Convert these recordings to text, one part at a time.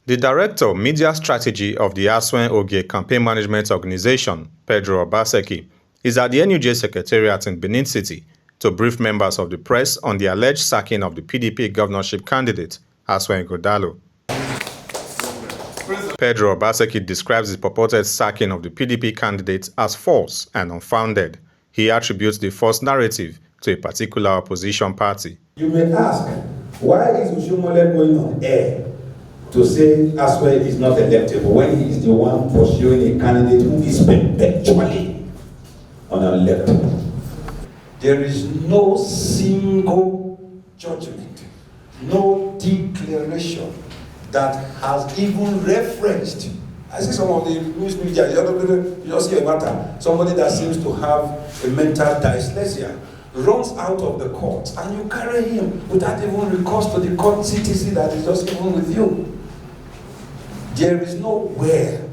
The Director, Media Strategy of the Asue Ogie Campaign Management Organization, Pedro Obaseki, is at the NUJ Secretariat in Benin City to brief members of the press on the alleged sacking of the PDP governorship candidate, Asue Ighodalo. Pedro Obaseki describes the purported sacking of the PDP candidate as false and unfounded. He attributes the false narrative to a particular opposition party. You may ask, why is Ushumole going on air to say Asue is not electable when he is the one pursuing a candidate who is perpetually unelectable? There is no single judgment, no declaration that has even referenced. I see some of the news media, you just hear matter. Somebody that seems to have a mental dyslexia runs out of the court and you carry him without even recourse to the court CTC that is just even with you. There is nowhere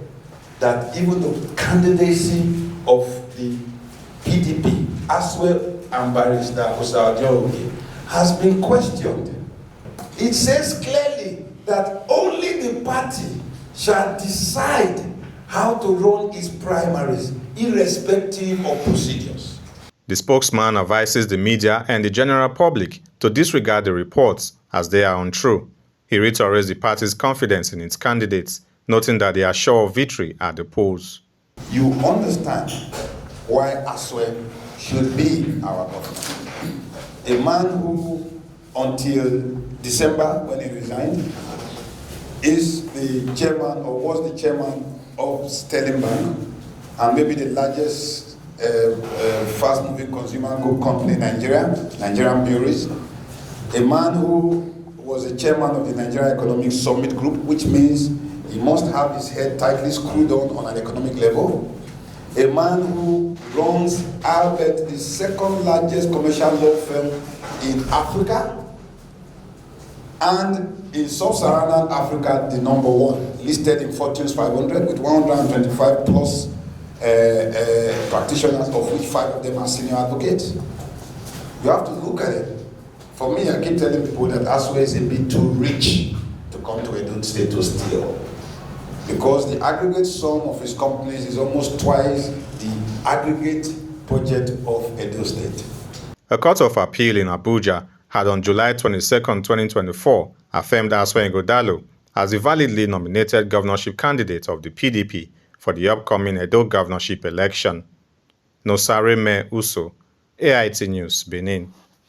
that even the candidacy of the PDP, Asue and Barrister Ogie, has been questioned. It says clearly that only the party shall decide how to run its primaries, irrespective of procedures. The spokesman advises the media and the general public to disregard the reports as they are untrue. He reiterates the party's confidence in its candidates, noting that they are sure of victory at the polls. You understand why Asue should be our governor. A man who, until December, when he resigned, is the chairman or was the chairman of Sterling Bank and maybe the largest fast-moving consumer goods company in Nigeria, Nigerian Breweries. A man who was the chairman of the Nigeria Economic Summit Group, which means he must have his head tightly screwed on an economic level. A man who runs Albert, the second largest commercial law firm in Africa, and in sub-Saharan Africa, the #1, listed in Fortune's 500 with 125 plus practitioners, of which 5 of them are senior advocates. You have to look at it. For me, I keep telling people that Asue is a bit too rich to come to Edo State to steal, because the aggregate sum of his companies is almost twice the aggregate budget of Edo State. A court of appeal in Abuja had on July 22, 2024, affirmed Asue Ighodalo as the validly nominated governorship candidate of the PDP for the upcoming Edo governorship election. Nosare Me Uso, Ait News, Benin.